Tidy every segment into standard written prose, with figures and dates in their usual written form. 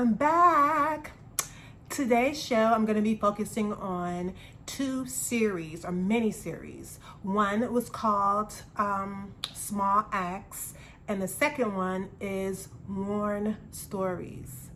I'm back. Today's show, I'm going to be focusing on two series or mini-series. One was called Small Acts, and the second one is Worn Stories.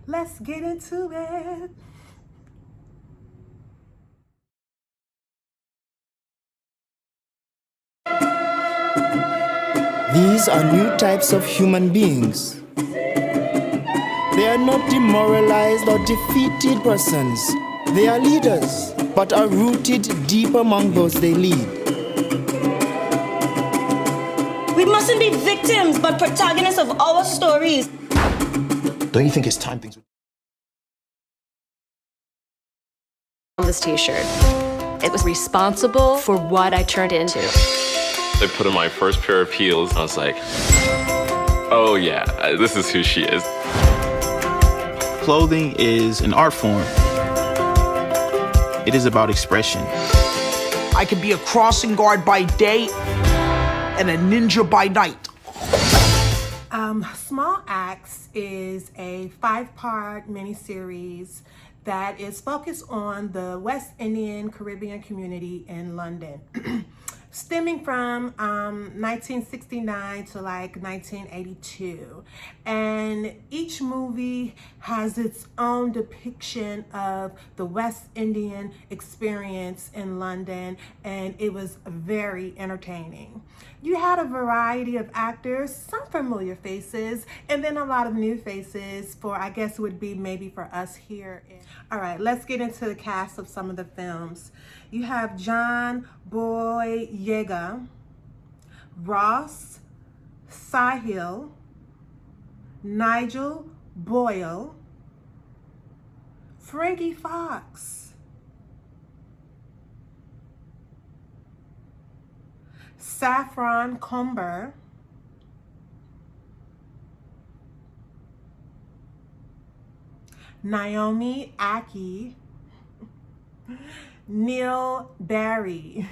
Let's get into it. These are new types of human beings. They are not demoralized or defeated persons. They are leaders, but are rooted deep among those they lead. We mustn't be victims, but protagonists of our stories. Don't you think it's time things... On this t-shirt. It was responsible for what I turned into. I put on my first pair of heels. I was like, oh yeah, this is who she is. Clothing is an art form. It is about expression. I can be a crossing guard by day and a ninja by night. Small Acts is a 5-part miniseries that is focused on the West Indian Caribbean community in London. Stemming from 1969 to like 1982. And each movie has its own depiction of the West Indian experience in London, and it was very entertaining. You had a variety of actors, some familiar faces, and then a lot of new faces for, I guess would be maybe for us here. All right, let's get into the cast of some of the films. You have John Boyega, Ross Sahil, Nigel Boyle, Frankie Fox, Saffron Comber, Naomi Ackie, Neal Barry.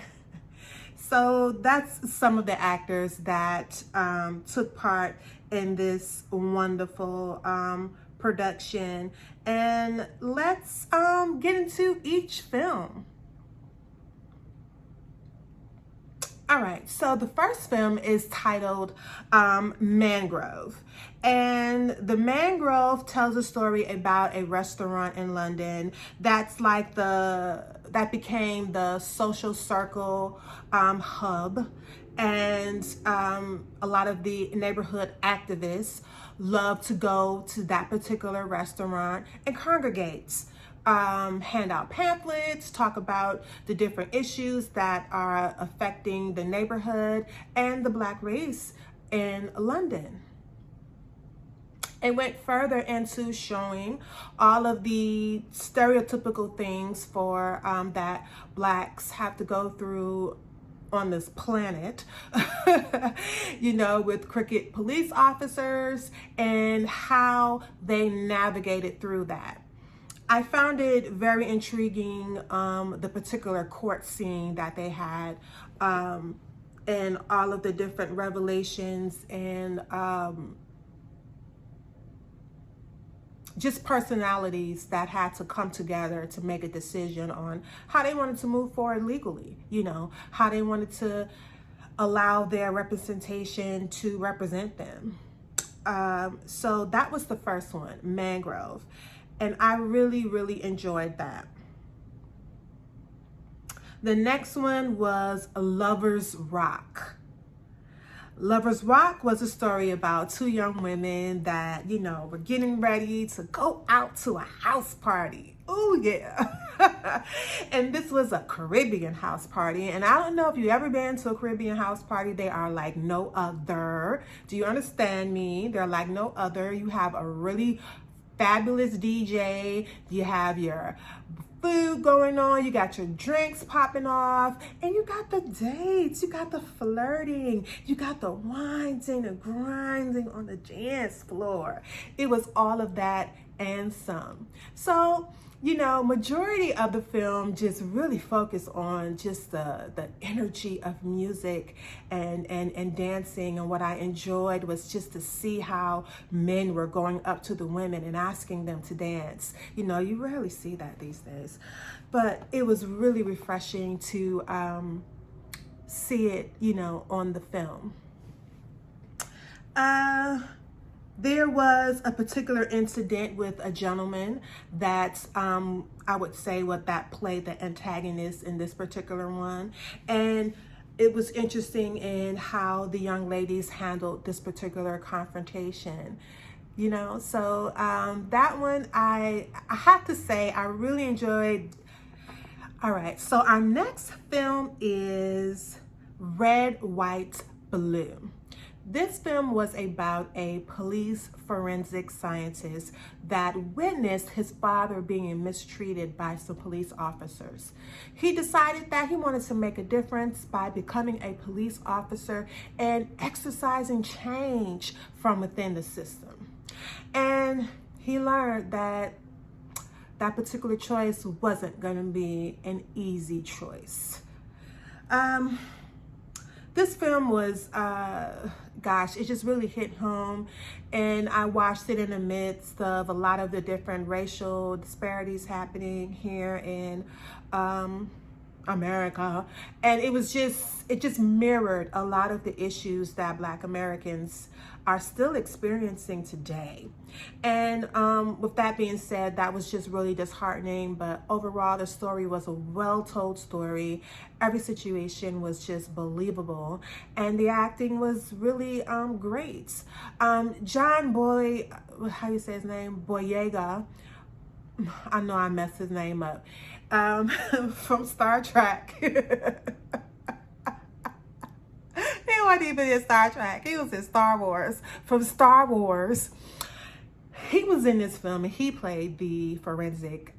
So that's some of the actors that took part in this wonderful production. And let's get into each film. All right, so the first film is titled Mangrove. And the Mangrove tells a story about a restaurant in London that became the social circle hub. And a lot of the neighborhood activists love to go to that particular restaurant and congregate. Hand out pamphlets, talk about the different issues that are affecting the neighborhood and the Black race in London. It went further into showing all of the stereotypical things for that Blacks have to go through on this planet, you know, with crooked police officers and how they navigated through that. I found it very intriguing, the particular court scene that they had, and all of the different revelations and just personalities that had to come together to make a decision on how they wanted to move forward legally, you know, how they wanted to allow their representation to represent them. So that was the first one, Mangrove. And I really, really enjoyed that. The next one was Lover's Rock. Lover's Rock was a story about two young women that, you know, were getting ready to go out to a house party. Oh yeah. And this was a Caribbean house party. And I don't know if you've ever been to a Caribbean house party. They are like no other. Do you understand me? They're like no other. You have a really fabulous DJ, you have your food going on, you got your drinks popping off, and you got the dates, you got the flirting, you got the winding and grinding on the dance floor. It was all of that and some. So, you know, majority of the film just really focused on just the energy of music and dancing. And what I enjoyed was just to see how men were going up to the women and asking them to dance. You know, you rarely see that these days. But it was really refreshing to see it, you know, on the film. There was a particular incident with a gentleman that I would say that played the antagonist in this particular one. And it was interesting in how the young ladies handled this particular confrontation. You know, so that one I have to say I really enjoyed. All right, so our next film is Red, White, Blue. This film was about a police forensic scientist that witnessed his father being mistreated by some police officers. He decided that he wanted to make a difference by becoming a police officer and exercising change from within the system. And he learned that that particular choice wasn't going to be an easy choice. This film was, gosh, it just really hit home, and I watched it in the midst of a lot of the different racial disparities happening here in America, and it just mirrored a lot of the issues that Black Americans are still experiencing today. And with that being said, that was just really disheartening, but overall the story was a well-told story. Every situation was just believable, and the acting was really great. John Boyega, I know I messed his name up, from Star Trek. He wasn't even in Star Trek. He was in Star Wars. From Star Wars. He was in this film and he played the forensic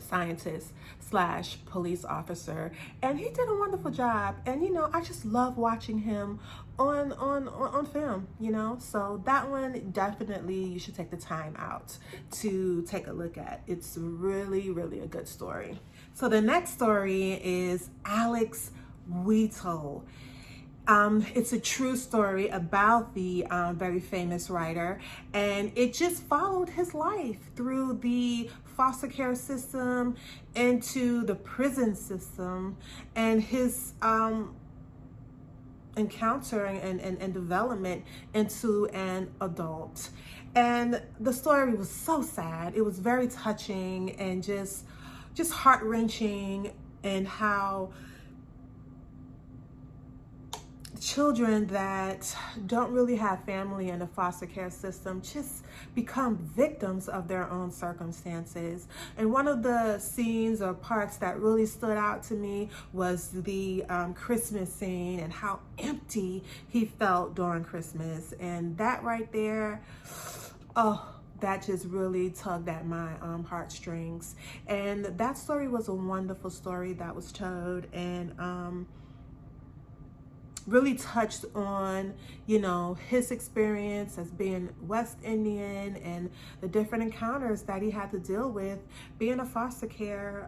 scientist / police officer. And he did a wonderful job. And, you know, I just love watching him on film, you know. So that one, definitely you should take the time out to take a look at. It's really, really a good story. So the next story is Alex Wheatle. It's a true story about the very famous writer, and it just followed his life through the foster care system into the prison system, and his encounter and development into an adult. And the story was so sad. It was very touching and just heart-wrenching, and how children that don't really have family in the foster care system just become victims of their own circumstances. And one of the scenes or parts that really stood out to me was the Christmas scene, and how empty he felt during Christmas. And that right there, oh, that just really tugged at my heartstrings. And that story was a wonderful story that was told, and really touched on, you know, his experience as being West Indian and the different encounters that he had to deal with being a foster care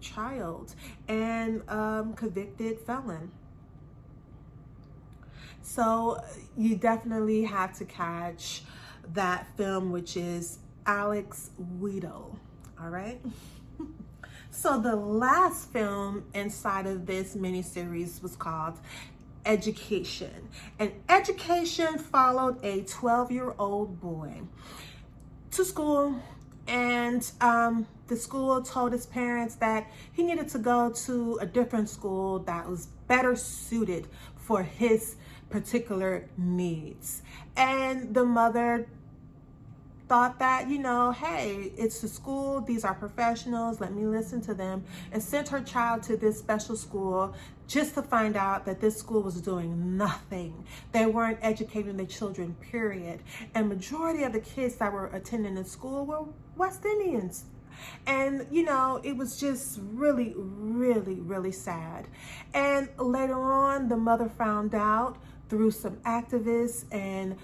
child and convicted felon. So you definitely have to catch that film, which is Alex Wheatle. All right. So the last film inside of this miniseries was called Education. And Education followed a 12-year-old boy to school, and the school told his parents that he needed to go to a different school that was better suited for his particular needs. And the mother thought that, you know, hey, it's the school, these are professionals, let me listen to them, and sent her child to this special school just to find out that this school was doing nothing. They weren't educating the children, period. And majority of the kids that were attending the school were West Indians. And, you know, it was just really, really, really sad. And later on, the mother found out through some activists and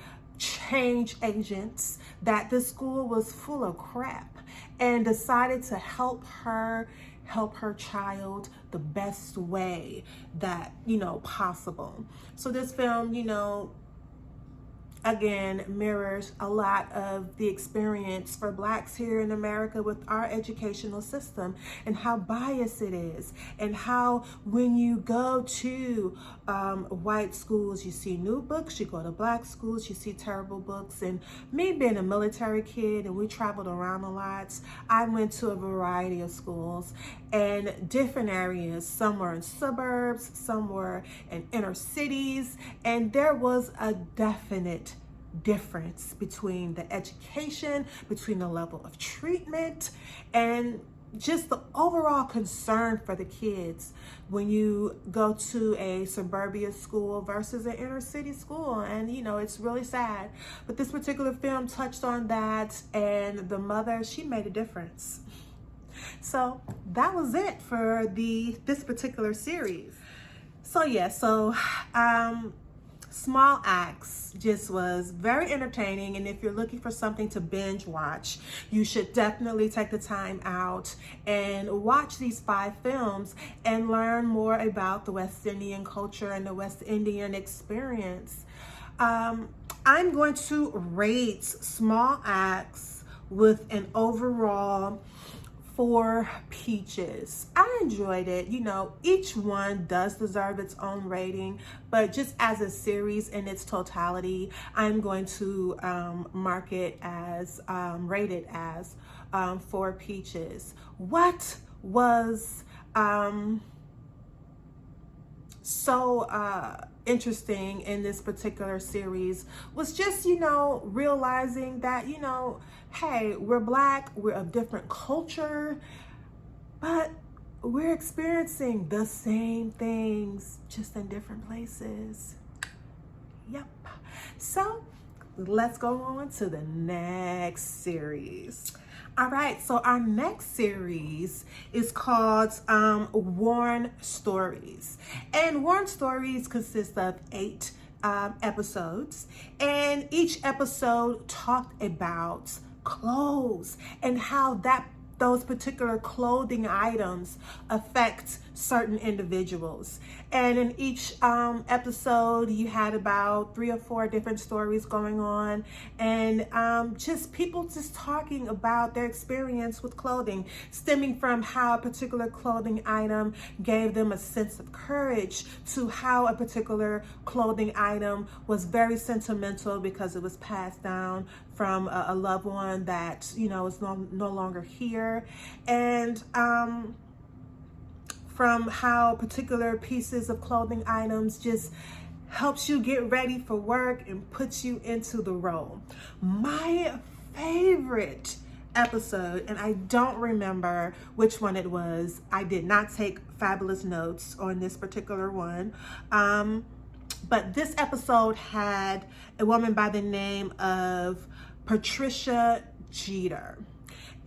change agents that the school was full of crap and decided to help her child the best way that, possible. So this film, again, mirrors a lot of the experience for Blacks here in America with our educational system and how biased it is, and how when you go to white schools, you see new books, you go to Black schools, you see terrible books. And me being a military kid, and we traveled around a lot, I went to a variety of schools and different areas. Some were in suburbs, some were in inner cities, and there was a definite difference between the education, between the level of treatment, and just the overall concern for the kids when you go to a suburbia school versus an inner city school. And it's really sad, but this particular film touched on that, and the mother, she made a difference. So that was it for this particular series. So Small Acts just was very entertaining, and if you're looking for something to binge watch, you should definitely take the time out and watch these 5 films and learn more about the West Indian culture and the West Indian experience. I'm going to rate Small Acts with an overall 4 peaches. I enjoyed it. Each one does deserve its own rating, but just as a series in its totality, I'm going to mark it as rated as 4 peaches. What was so interesting in this particular series was just, realizing that, hey, we're Black, we're of different culture, but we're experiencing the same things, just in different places. Yep. So let's go on to the next series. All right, so our next series is called Worn Stories. And Worn Stories consists of 8 episodes, and each episode talked about clothes and how those particular clothing items affect certain individuals. And in each episode, you had about 3 or 4 different stories going on, and just people just talking about their experience with clothing, stemming from how a particular clothing item gave them a sense of courage, to how a particular clothing item was very sentimental because it was passed down from a loved one that is no longer here, and from how particular pieces of clothing items just helps you get ready for work and puts you into the role. My favorite episode, and I don't remember which one it was, I did not take fabulous notes on this particular one, but this episode had a woman by the name of Patricia Jeter.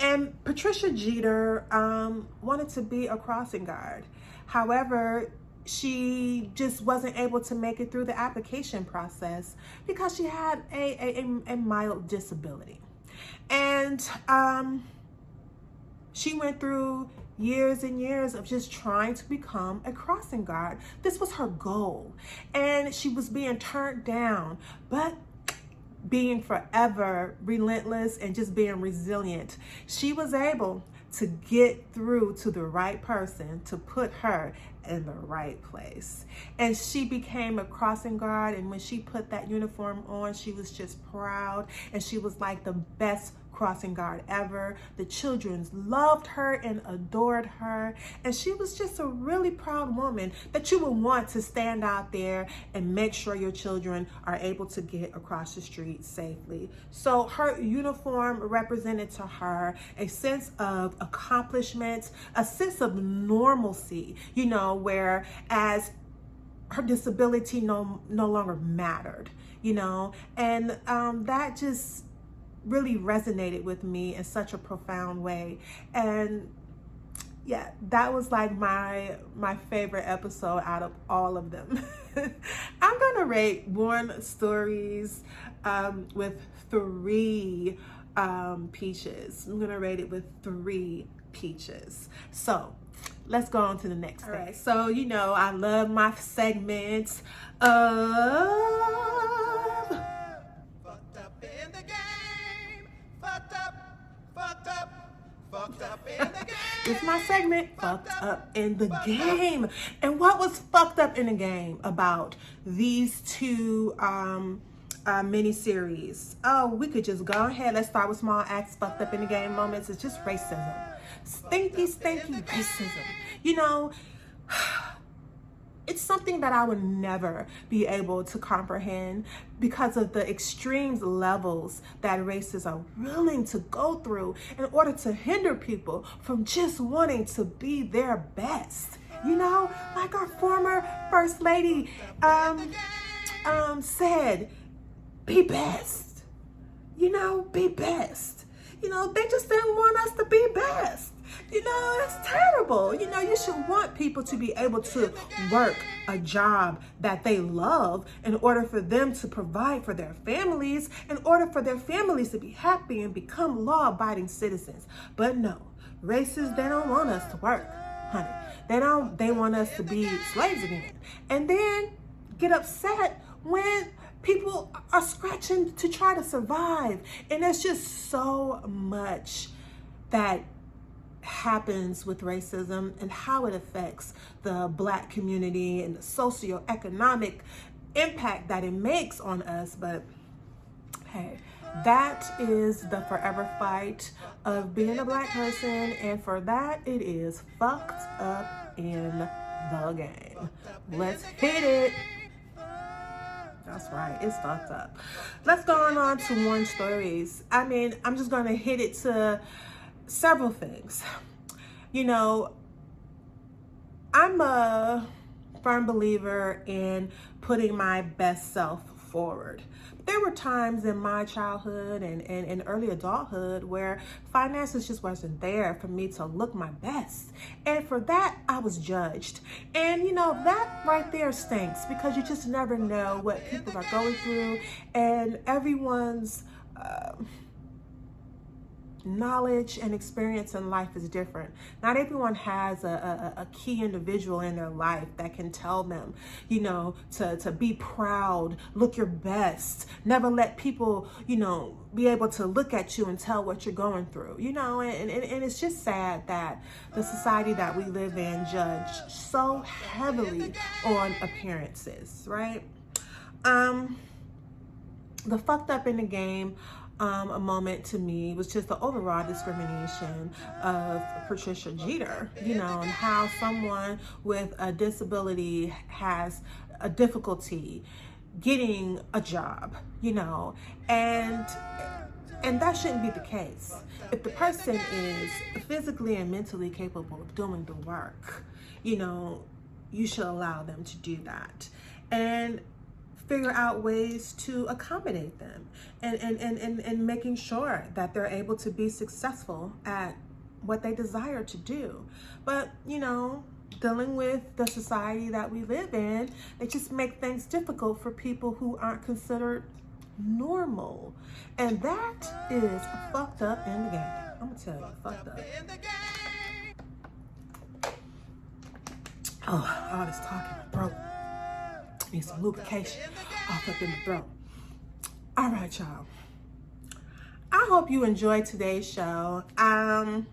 And Patricia Jeter wanted to be a crossing guard. However, she just wasn't able to make it through the application process because she had a mild disability. And she went through years and years of just trying to become a crossing guard. This was her goal. And she was being turned down, but being forever relentless and just being resilient, she was able to get through to the right person to put her in the right place. And she became a crossing guard, and when she put that uniform on, she was just proud, and she was like the best crossing guard ever. The children loved her and adored her, and she was just a really proud woman that you would want to stand out there and make sure your children are able to get across the street safely. So her uniform represented to her a sense of accomplishment, a sense of normalcy, where as her disability no longer mattered, and that just really resonated with me in such a profound way. And yeah, that was like my favorite episode out of all of them. I'm gonna rate Born Stories with 3 peaches. I'm gonna rate it with 3 peaches. So let's go on to the next thing. Right, so you know I love my segments of Fucked up in the game. Fucked up in the game. It's my segment, Fucked Up in the Game. And what was fucked up in the game about these 2 miniseries? Oh, we could just go ahead. Let's start with small acts, fucked up in the game moments. It's just racism. Stinky racism. You know, it's something that I would never be able to comprehend because of the extremes levels that racists are willing to go through in order to hinder people from just wanting to be their best. You know, like our former First Lady said, be best. You know, be best. You know, they just didn't want us to be best. You know, it's terrible. You know, you should want people to be able to work a job that they love in order for them to provide for their families, in order for their families to be happy and become law-abiding citizens. But no, racists, they don't want us to work, honey. They want us to be slaves again. And then get upset when people are scratching to try to survive. And there's just so much that happens with racism and how it affects the Black community and the socioeconomic impact that it makes on us. But hey, that is the forever fight of being a Black person, and for that it is fucked up in the game. Let's hit it. That's right, it's fucked up. Let's go on to Born Stories. I mean, I'm just gonna hit it to several things. You know, I'm a firm believer in putting my best self forward. There were times in my childhood and early adulthood where finances just wasn't there for me to look my best. And for that, I was judged. And you know, that right there stinks because you just never know what people are going through, and everyone's knowledge and experience in life is different. Not everyone has a key individual in their life that can tell them, you know, to be proud, look your best, never let people, you know, be able to look at you and tell what you're going through, you know. And it's just sad that the society that we live in judge so heavily on appearances, right? The fucked up in the game a moment to me was just the overall discrimination of Patricia Jeter, you know, and how someone with a disability has a difficulty getting a job, you know, and that shouldn't be the case. If the person is physically and mentally capable of doing the work, you know, you should allow them to do that and figure out ways to accommodate them and making sure that they're able to be successful at what they desire to do. But, you know, dealing with the society that we live in, they just make things difficult for people who aren't considered normal. And that is fucked up in the game. I'm gonna tell you, fucked up. Oh, all this talking, my throat. Need some lubrication off up in the throat. All right, y'all. I hope you enjoyed today's show. And,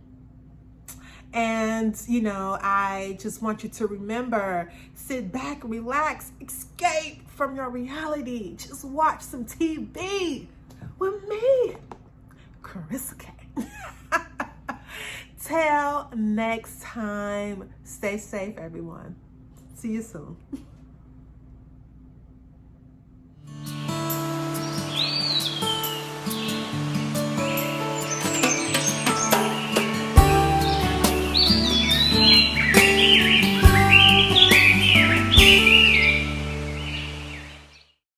you know, I just want you to remember, sit back, relax, escape from your reality. Just watch some TV with me, Carissa K. Till next time, stay safe, everyone. See you soon.